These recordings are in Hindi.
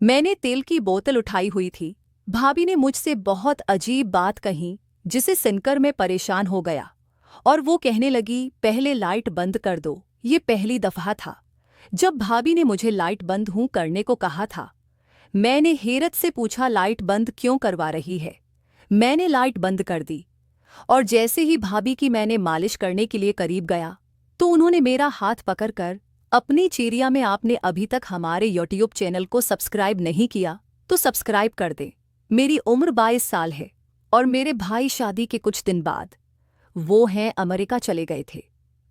मैंने तेल की बोतल उठाई हुई थी। भाभी ने मुझसे बहुत अजीब बात कही, जिसे सुनकर मैं परेशान हो गया। और वो कहने लगी, पहले लाइट बंद कर दो। ये पहली दफा था जब भाभी ने मुझे लाइट बंद करने को कहा था। मैंने हैरत से पूछा, लाइट बंद क्यों करवा रही है? मैंने लाइट बंद कर दी, और जैसे ही भाभी की मैंने मालिश करने के लिए करीब गया, तो उन्होंने मेरा हाथ पकड़कर अपनी चेरिया में, आपने अभी तक हमारे यूट्यूब चैनल को सब्सक्राइब नहीं किया तो सब्सक्राइब कर दे। मेरी उम्र 22 साल है और मेरे भाई शादी के कुछ दिन बाद वो हैं अमेरिका चले गए थे,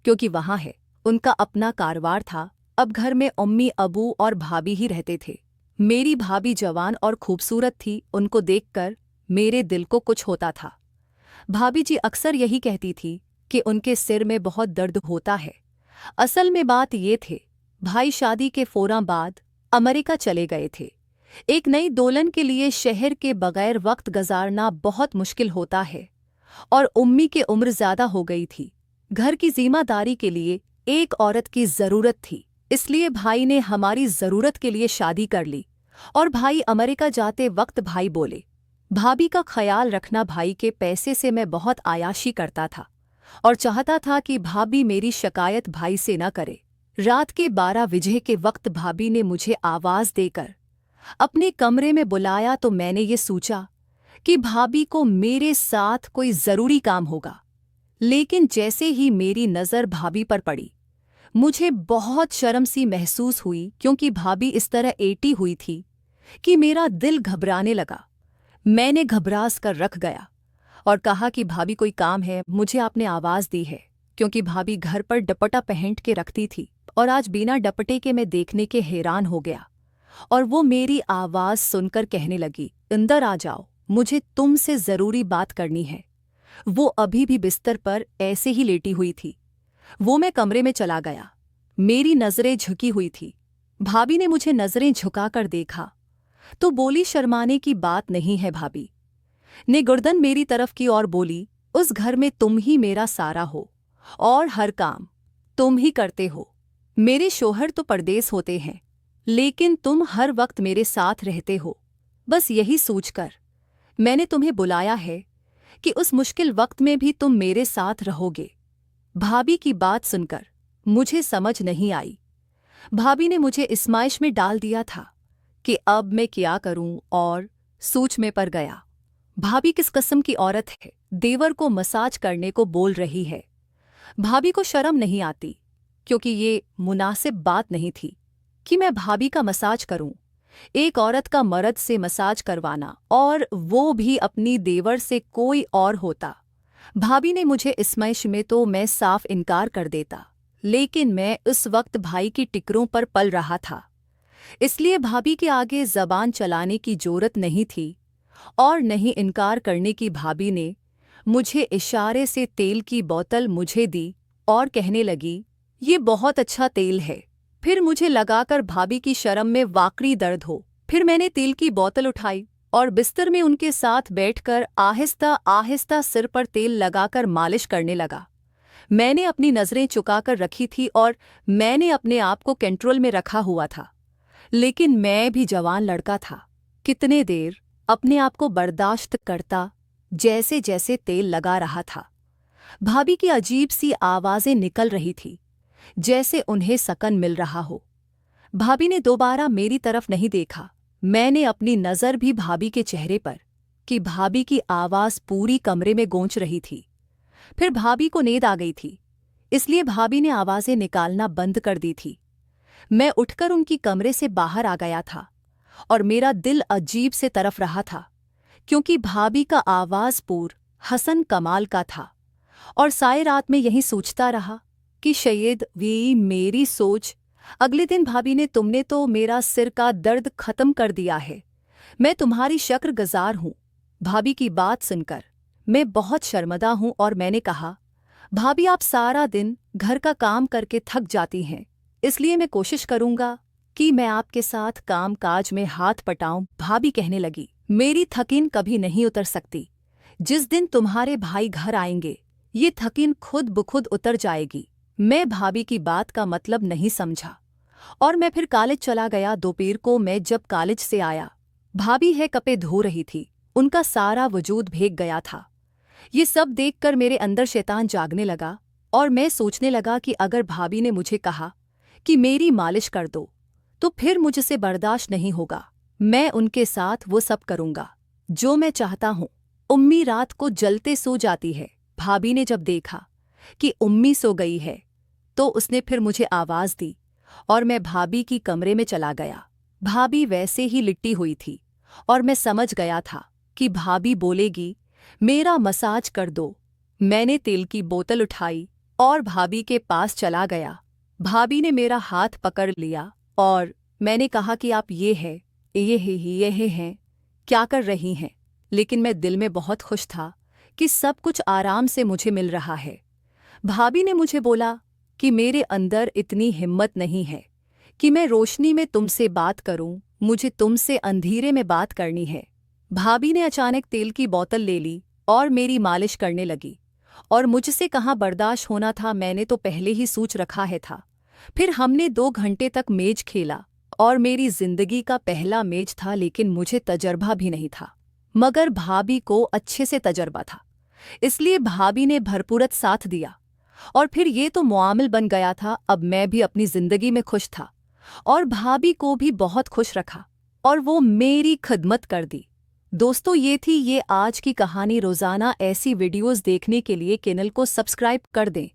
क्योंकि वहाँ है उनका अपना कारोबार था। अब घर में अम्मी, अबू और भाभी ही रहते थे। मेरी भाभी जवान और खूबसूरत थी। उनको देखकर मेरे दिल को कुछ होता था। भाभी जी अक्सर यही कहती थी कि उनके सिर में बहुत दर्द होता है। असल में बात ये थे, भाई शादी के फौरन बाद अमेरिका चले गए थे। एक नई दुल्हन के लिए शहर के बगैर वक्त गुजारना बहुत मुश्किल होता है, और उम्मी की उम्र ज़्यादा हो गई थी। घर की जिम्मेदारी के लिए एक औरत की ज़रूरत थी, इसलिए भाई ने हमारी ज़रूरत के लिए शादी कर ली। और भाई अमेरिका जाते वक्त भाई बोले, भाभी का ख्याल रखना। भाई के पैसे से मैं बहुत आयाशी करता था और चाहता था कि भाभी मेरी शिकायत भाई से न करे। रात के 12 बजे के वक्त भाभी ने मुझे आवाज़ देकर अपने कमरे में बुलाया, तो मैंने ये सोचा कि भाभी को मेरे साथ कोई ज़रूरी काम होगा। लेकिन जैसे ही मेरी नज़र भाभी पर पड़ी, मुझे बहुत शर्म सी महसूस हुई, क्योंकि भाभी इस तरह एटी हुई थी कि मेरा दिल घबराने लगा। मैंने घबरास कर रख गया और कहा कि भाभी कोई काम है, मुझे आपने आवाज़ दी है। क्योंकि भाभी घर पर दुपट्टा पहन के रखती थी और आज बिना दुपट्टे के मैं देखने के हैरान हो गया। और वो मेरी आवाज़ सुनकर कहने लगी, अंदर आ जाओ, मुझे तुमसे ज़रूरी बात करनी है। वो अभी भी बिस्तर पर ऐसे ही लेटी हुई थी। वो मैं कमरे में चला गया। मेरी नज़रें झुकी हुई थी। भाभी ने मुझे नज़रें झुकाकर देखा तो बोली, शर्माने की बात नहीं है। भाभी ने गर्दन मेरी तरफ की और बोली, उस घर में तुम ही मेरा सारा हो और हर काम तुम ही करते हो। मेरे शोहर तो परदेस होते हैं, लेकिन तुम हर वक्त मेरे साथ रहते हो। बस यही सोचकर मैंने तुम्हें बुलाया है कि उस मुश्किल वक्त में भी तुम मेरे साथ रहोगे। भाभी की बात सुनकर मुझे समझ नहीं आई। भाभी ने मुझे इस्माइश में डाल दिया था कि अब मैं क्या करूं, और सोच में पड़ गया। भाभी किस किस्म की औरत है, देवर को मसाज करने को बोल रही है। भाभी को शर्म नहीं आती, क्योंकि ये मुनासिब बात नहीं थी कि मैं भाभी का मसाज करूं। एक औरत का मर्द से मसाज करवाना, और वो भी अपनी देवर से कोई और होता। भाभी ने मुझे इस्माइश में तो मैं साफ इनकार कर देता, लेकिन मैं उस वक्त भाई की टिकरों पर पल रहा था, इसलिए भाभी के आगे जबान चलाने की जरूरत नहीं थी और नहीं इनकार करने की। भाभी ने मुझे इशारे से तेल की बोतल मुझे दी और कहने लगी, ये बहुत अच्छा तेल है। फिर मुझे लगाकर भाभी की शर्म में वाकई दर्द हो। फिर मैंने तेल की बोतल उठाई और बिस्तर में उनके साथ बैठकर आहिस्ता आहिस्ता सिर पर तेल लगाकर मालिश करने लगा। मैंने अपनी नज़रें चुकाकर रखी थी और मैंने अपने आप को कंट्रोल में रखा हुआ था, लेकिन मैं भी जवान लड़का था। कितने देर अपने आप को बर्दाश्त करता, जैसे जैसे तेल लगा रहा था। भाभी की अजीब सी आवाज़ें निकल रही थी, जैसे उन्हें सकन मिल रहा हो। भाभी ने दोबारा मेरी तरफ नहीं देखा। मैंने अपनी नज़र भी भाभी के चेहरे पर, कि भाभी की आवाज़ पूरी कमरे में गूंज रही थी। फिर भाभी को नींद आ गई थी, इसलिए भाभी ने आवाज़ें निकालना बंद कर दी थी। मैं उठकर उनकी कमरे से बाहर आ गया था और मेरा दिल अजीब से तरफ रहा था, क्योंकि भाभी का आवाज़ पूर हसन कमाल का था। और सारी रात में यही सोचता रहा कि शायद वी मेरी सोच। अगले दिन भाभी ने, तुमने तो मेरा सिर का दर्द खत्म कर दिया है, मैं तुम्हारी शुक्रगुजार हूँ। भाभी की बात सुनकर मैं बहुत शर्मिंदा हूँ और मैंने कहा, भाभी आप सारा दिन घर का काम करके थक जाती हैं, इसलिए मैं कोशिश करूँगा कि मैं आपके साथ काम काज में हाथ पटाऊं। भाभी कहने लगी, मेरी थकीन कभी नहीं उतर सकती। जिस दिन तुम्हारे भाई घर आएंगे, ये थकीन खुद ब खुद उतर जाएगी। मैं भाभी की बात का मतलब नहीं समझा और मैं फिर कॉलेज चला गया। दोपहर को मैं जब कॉलेज से आया, भाभी है कपड़े धो रही थी। उनका सारा वजूद भीग गया था। ये सब देखकर मेरे अंदर शैतान जागने लगा और मैं सोचने लगा कि अगर भाभी ने मुझे कहा कि मेरी मालिश कर दो तो फिर मुझसे बर्दाश्त नहीं होगा। मैं उनके साथ वो सब करूंगा जो मैं चाहता हूँ। उम्मी रात को जलते सो जाती है। भाभी ने जब देखा कि उम्मी सो गई है तो उसने फिर मुझे आवाज़ दी और मैं भाभी की कमरे में चला गया। भाभी वैसे ही लिट्टी हुई थी और मैं समझ गया था कि भाभी बोलेगी मेरा मसाज कर दो। मैंने तेल की बोतल उठाई और भाभी के पास चला गया। भाभी ने मेरा हाथ पकड़ लिया और मैंने कहा कि आप ये हैं, क्या कर रही हैं? लेकिन मैं दिल में बहुत खुश था कि सब कुछ आराम से मुझे मिल रहा है। भाभी ने मुझे बोला कि मेरे अंदर इतनी हिम्मत नहीं है कि मैं रोशनी में तुमसे बात करूं, मुझे तुमसे अंधेरे में बात करनी है। भाभी ने अचानक तेल की बोतल ले ली और मेरी मालिश करने लगी और मुझसे कहाँ बर्दाश्त होना था, मैंने तो पहले ही सोच रखा है था। फिर हमने 2 घंटे तक मेज खेला और मेरी जिंदगी का पहला मेज था, लेकिन मुझे तजर्बा भी नहीं था। मगर भाभी को अच्छे से तजर्बा था, इसलिए भाभी ने भरपूर साथ दिया और फिर ये तो मुआमिल बन गया था। अब मैं भी अपनी जिंदगी में खुश था और भाभी को भी बहुत खुश रखा और वो मेरी खिदमत कर दी। दोस्तों, ये आज की कहानी। रोज़ाना ऐसी वीडियोस देखने के लिए चैनल को सब्सक्राइब कर दें।